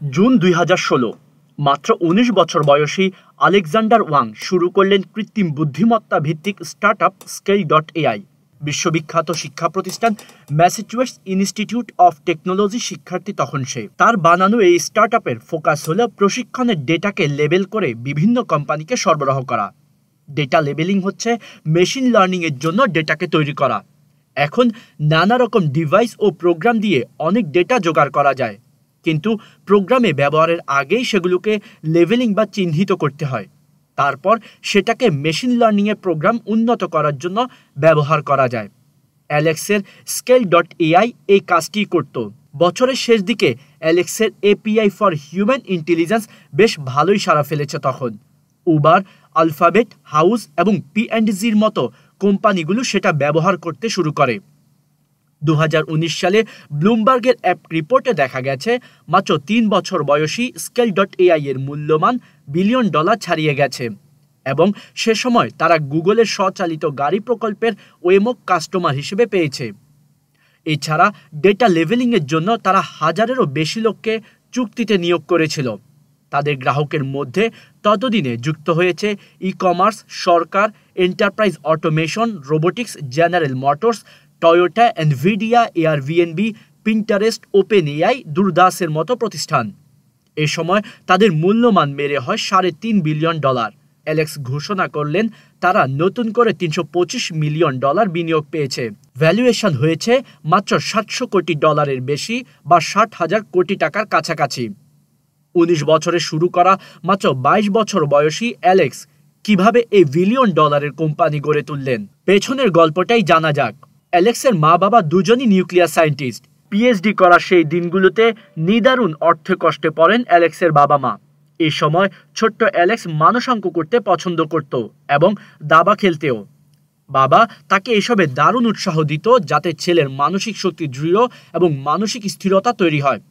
June ২০১৬ মাত্র ১৯ বছর বয়সী আলেকজান্ডার ওয়াং শুরু করলেন কৃত্রিম বুদ্ধিমত্তা ভিত্তিক স্টার্টআপ স্কেল.এআই। বিশ্ববিখ্যাত শিক্ষা প্রতিষ্ঠান ম্যাসাচুসেটস ইনস্টিটিউট অফ টেকনোলজি শিক্ষার্থী তখন সে। তার বানানো এই স্টার্টআপের ফোকাস হলো প্রশিক্ষণের ডেটাকে লেবেল করে বিভিন্ন কোম্পানিকে সরবরাহ করা। ডেটা লেবেলিং হচ্ছে মেশিন লার্নিংয়ের জন্য ডেটাকে তৈরি করা। এখন নানা রকম ডিভাইস ও প্রোগ্রাম দিয়ে অনেক ডেটা জোগাড় করা যায়, কিন্তু প্রোগ্রামে ব্যবহারের আগেই সেগুলোকে লেভেলিং বা চিহ্নিত করতে হয়। তারপর সেটাকে মেশিন লার্নিংয়ের প্রোগ্রাম উন্নত করার জন্য ব্যবহার করা যায়। অ্যালেক্সের স্কেল.এআই এই কাজটি করত। বছরের শেষ দিকে অ্যালেক্সের এপিআই ফর হিউম্যান ইন্টেলিজেন্স বেশ ভালোই সাড়া ফেলেছে। তখন উবার, আলফাবেট, হাউস এবং P&G'র মতো কোম্পানিগুলো সেটা ব্যবহার করতে শুরু করে। ২০১৯ সালে ব্লুমবার্গের অ্যাপ রিপোর্টে দেখা গেছে মাত্র ৩ বছর বয়সী স্কেল.এআই এর মূল্যমান $1 বিলিয়ন ছাড়িয়ে গেছে, এবং সে সময় তারা গুগলের স্বচালিত গাড়ি প্রকল্পের ওয়েমো কাস্টমার হিসেবে পেয়েছে। এছাড়া ডেটা লেভেলিংয়ের জন্য তারা হাজারেরও বেশি লোককে চুক্তিতে নিয়োগ করেছিল। তাদের গ্রাহকের মধ্যে ততদিনে যুক্ত হয়েছে ই-কমার্স, সরকার, enterprise automation, robotics, General Motors, Toyota, Nvidia, Airbnb, Pinterest, OpenAI, দুরদাসের মতো প্রতিষ্ঠান। এ সময় তাদের মূল্যমান বেড়ে হয় $3.5 বিলিয়ন। অ্যালেক্স ঘোষণা করলেন তারা নতুন করে $325 মিলিয়ন বিনিয়োগ পেয়েছে। ভ্যালুয়েশন হয়েছে মাত্র $700 কোটি বেশি, বা 60,000 কোটি টাকার কাছাকাছি। 19 বছরে শুরু করা মাত্র 22 বছর বয়সী অ্যালেক্স কিভাবে এই $1 বিলিয়ন কোম্পানি গড়ে তুললেন, পেছনের গল্পটাই জানা যাক। অ্যালেক্সের মা বাবা দুজনই নিউক্লিয়ার সায়েন্টিস্ট। পিএইচডি করা সেই দিনগুলোতে নিদারুণ অর্থকষ্টে পড়েন অ্যালেক্সের বাবা মা। এই সময় ছোট্ট অ্যালেক্স মানসাঙ্ক করতে পছন্দ করত এবং দাবা খেলতেও। বাবা তাকে এসবে দারুণ উৎসাহ দিত, যাতে ছেলের মানসিক শক্তি দৃঢ় এবং মানসিক স্থিরতা তৈরি হয়।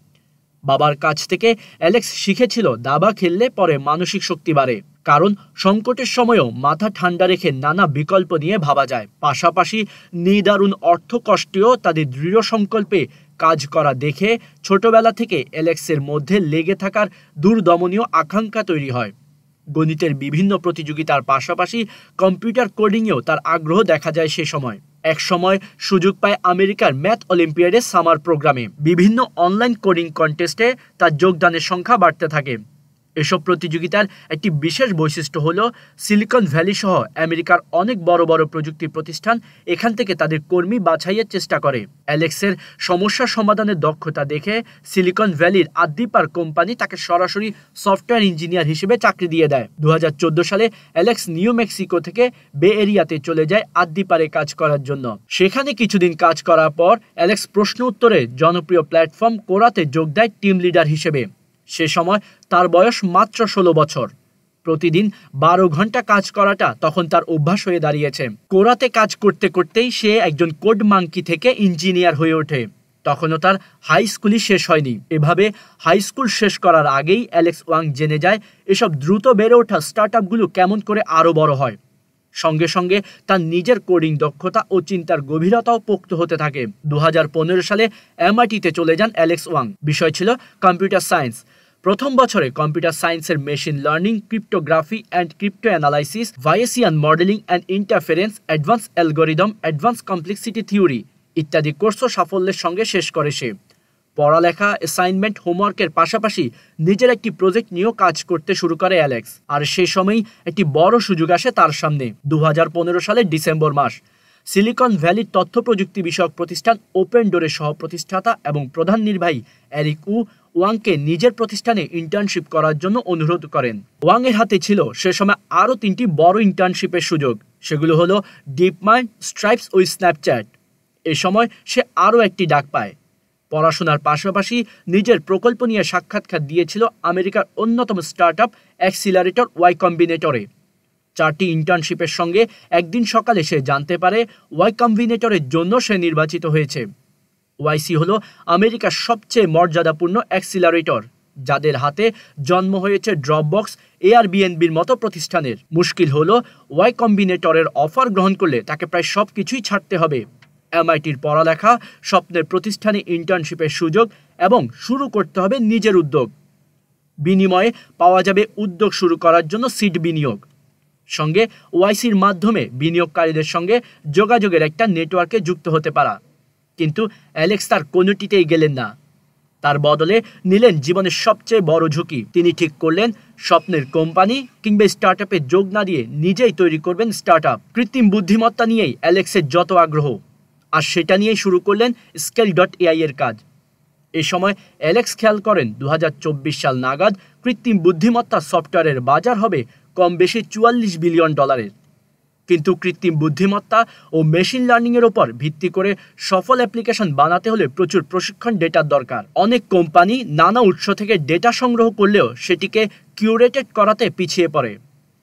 বাবার কাছ থেকে অ্যালেক্স শিখেছিল দাবা খেললে পরে মানসিক শক্তি বাড়ে, কারণ সংকটের সময়ও মাথা ঠান্ডা রেখে নানা বিকল্প নিয়ে ভাবা যায়। পাশাপাশি নিদারুণ অর্থকষ্টেও তাদের দৃঢ় সংকল্পে কাজ করা দেখে ছোটবেলা থেকে অ্যালেক্সের মধ্যে লেগে থাকার দূরদমনীয় আকাঙ্ক্ষা তৈরি হয়। গণিতের বিভিন্ন প্রতিযোগিতার পাশাপাশি কম্পিউটার কোডিংয়েও তার আগ্রহ দেখা যায় সে সময়। এক সময় সুযোগ পায় আমেরিকার ম্যাথ অলিম্পিয়াডের সামার প্রোগ্রামে। বিভিন্ন অনলাইন কোডিং কন্টেস্টে তার যোগদানের সংখ্যা বাড়তে থাকে। এসব প্রতিযোগিতার একটি বিশেষ বৈশিষ্ট্য হলো সিলিকন ভ্যালি সহ আমেরিকার অনেক বড় বড় প্রযুক্তি প্রতিষ্ঠান এখান থেকে তাদের কর্মী বাছাইয়ের চেষ্টা করে। অ্যালেক্সের সমস্যা সমাধানের দক্ষতা দেখে সিলিকন ভ্যালির আদ্দিপার কোম্পানি তাকে সরাসরি সফটওয়্যার ইঞ্জিনিয়ার হিসেবে চাকরি দিয়ে দেয়। ২০১৪ সালে অ্যালেক্স নিউ মেক্সিকো থেকে বে এরিয়াতে চলে যায় আদ্দিপারে কাজ করার জন্য। সেখানে কিছুদিন কাজ করার পর অ্যালেক্স প্রশ্ন উত্তরে জনপ্রিয় প্ল্যাটফর্ম কোরাতে যোগ দেয় টিম লিডার হিসেবে। সে সময় তার বয়স মাত্র 16 বছর। প্রতিদিন 12 ঘন্টা কাজ করাটা তখন তার অভ্যাস হয়ে দাঁড়িয়েছে। কোরাতে কাজ করতে করতেই সে একজন কোড মাঙ্কি থেকে ইঞ্জিনিয়ার হয়ে ওঠে। তখনও তার হাই স্কুলই শেষ হয়নি। এভাবে হাই স্কুল শেষ করার আগেই অ্যালেক্স ওয়াং জেনে যায় এসব দ্রুত বেড়ে ওঠা স্টার্টআপগুলো কেমন করে আরও বড় হয়। সঙ্গে সঙ্গে তার নিজের কোডিং দক্ষতা ও চিন্তার গভীরতাও পোক্ত হতে থাকে। 2015 সালে MIT-তে চলে যান অ্যালেক্স ওয়াং। বিষয় ছিল কম্পিউটার সায়েন্স। প্রথম বছরে কম্পিউটার সায়েন্সের machine learning, cryptography and crypto analysis, Bayesian modelling and interference, advance algorithm, advance complexity theory ইত্যাদি কোর্সও সাফল্যের সঙ্গে শেষ করে সে। পড়ালেখা, অ্যাসাইনমেন্ট, হোমওয়ার্কের পাশাপাশি নিজের একটি প্রজেক্ট নিয়েও কাজ করতে শুরু করে অ্যালেক্স। আর সেই সময়ই একটি বড় সুযোগ আসে তার সামনে। 2015 সালের ডিসেম্বর মাস। সিলিকন ভ্যালির তথ্য প্রযুক্তি বিষয়ক প্রতিষ্ঠান ওপেন ডোরের সহ প্রতিষ্ঠাতা এবং প্রধান নির্বাহী এরিক ওয়াংকে নিজের প্রতিষ্ঠানে ইন্টার্নশিপ করার জন্য অনুরোধ করেন। ওয়াংয়ের হাতে ছিল সে সময় আরও 3টি বড় ইন্টার্নশিপের সুযোগ। সেগুলো হলো ডিপমাইন্ড, স্ট্রাইপস ও স্ন্যাপচ্যাট। এ সময় সে আরও একটি ডাক পায়। পড়াশোনার পাশাপাশি নিজের প্রকল্প নিয়ে সাক্ষাৎকার দিয়েছিল আমেরিকার অন্যতম স্টার্টআপ অ্যাক্সিলারেটর ওয়াই কম্বিনেটরে। 4টি ইন্টার্নশিপের সঙ্গে একদিন সকালে সে জানতে পারে ওয়াই কম্বিনেটরের জন্য সে নির্বাচিত হয়েছে। ওয়াইসি হলো আমেরিকার সবচেয়ে মর্যাদাপূর্ণ অ্যাক্সিলারেটর, যাদের হাতে জন্ম হয়েছে ড্রপবক্স, এয়ারবিএনবির মতো প্রতিষ্ঠানের। মুশকিল হলো ওয়াই কম্বিনেটরের অফার গ্রহণ করলে তাকে প্রায় সব কিছুই ছাড়তে হবে। MIT-র পড়ালেখা, স্বপ্নের প্রতিষ্ঠানে ইন্টার্নশিপের সুযোগ এবং শুরু করতে হবে নিজের উদ্যোগ। বিনিময়ে পাওয়া যাবে উদ্যোগ শুরু করার জন্য সিড বিনিয়োগ, সঙ্গে ওয়াইসির মাধ্যমে বিনিয়োগকারীদের সঙ্গে যোগাযোগের একটা নেটওয়ার্কে যুক্ত হতে পারা। কিন্তু অ্যালেক্স তার কোনোটিতেই গেলেন না। তার বদলে নিলেন জীবনের সবচেয়ে বড় ঝুঁকি। তিনি ঠিক করলেন স্বপ্নের কোম্পানি কিংবা স্টার্টআপে যোগ না দিয়ে নিজেই তৈরি করবেন স্টার্টআপ। কৃত্রিম বুদ্ধিমত্তা নিয়েই অ্যালেক্সের যত আগ্রহ, আর সেটা নিয়েই শুরু করলেন স্কেল.এআই এর কাজ। এ সময় অ্যালেক্স খেয়াল করেন 2024 সাল নাগাদ কৃত্রিম বুদ্ধিমত্তা সফটওয়্যারের বাজার হবে কম বেশি $44 বিলিয়ন। কিন্তু কৃত্রিম বুদ্ধিমত্তা ও মেশিন লার্নিংয়ের ওপর ভিত্তি করে সফল অ্যাপ্লিকেশন বানাতে হলে প্রচুর প্রশিক্ষণ ডেটার দরকার। অনেক কোম্পানি নানা উৎস থেকে ডেটা সংগ্রহ করলেও সেটিকে কিউরেটেড করাতে পিছিয়ে পড়ে।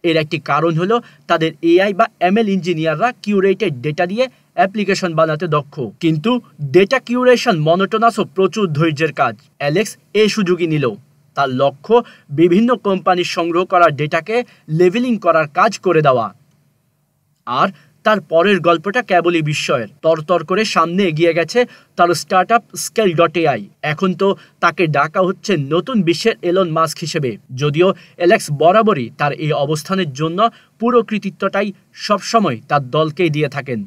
এর একটি কারণ হলো তাদের এআই বা এমএল ইঞ্জিনিয়াররা কিউরেটেড ডেটা দিয়ে অ্যাপ্লিকেশন বানাতে দক্ষ, কিন্তু ডেটা কিউরেশন মনোটোনাস ও প্রচুর ধৈর্যের কাজ। অ্যালেক্স এই সুযোগই নিল। তার লক্ষ্য বিভিন্ন কোম্পানির সংগ্রহ করা ডেটাকে লেভেলিং করার কাজ করে দেওয়া। আর তার পরের গল্পটা কেবলই বিস্ময়ের। তরতর করে সামনে এগিয়ে গেছে তার স্টার্টআপ স্কেল.এআই। এখন তো তাকে ডাকা হচ্ছে নতুন বিশ্বের এলন মাস্ক হিসেবে। যদিও অ্যালেক্স বরাবরই তার এই অবস্থানের জন্য পুরো কৃতিত্বটাই সবসময় তার দলকেই দিয়ে থাকেন।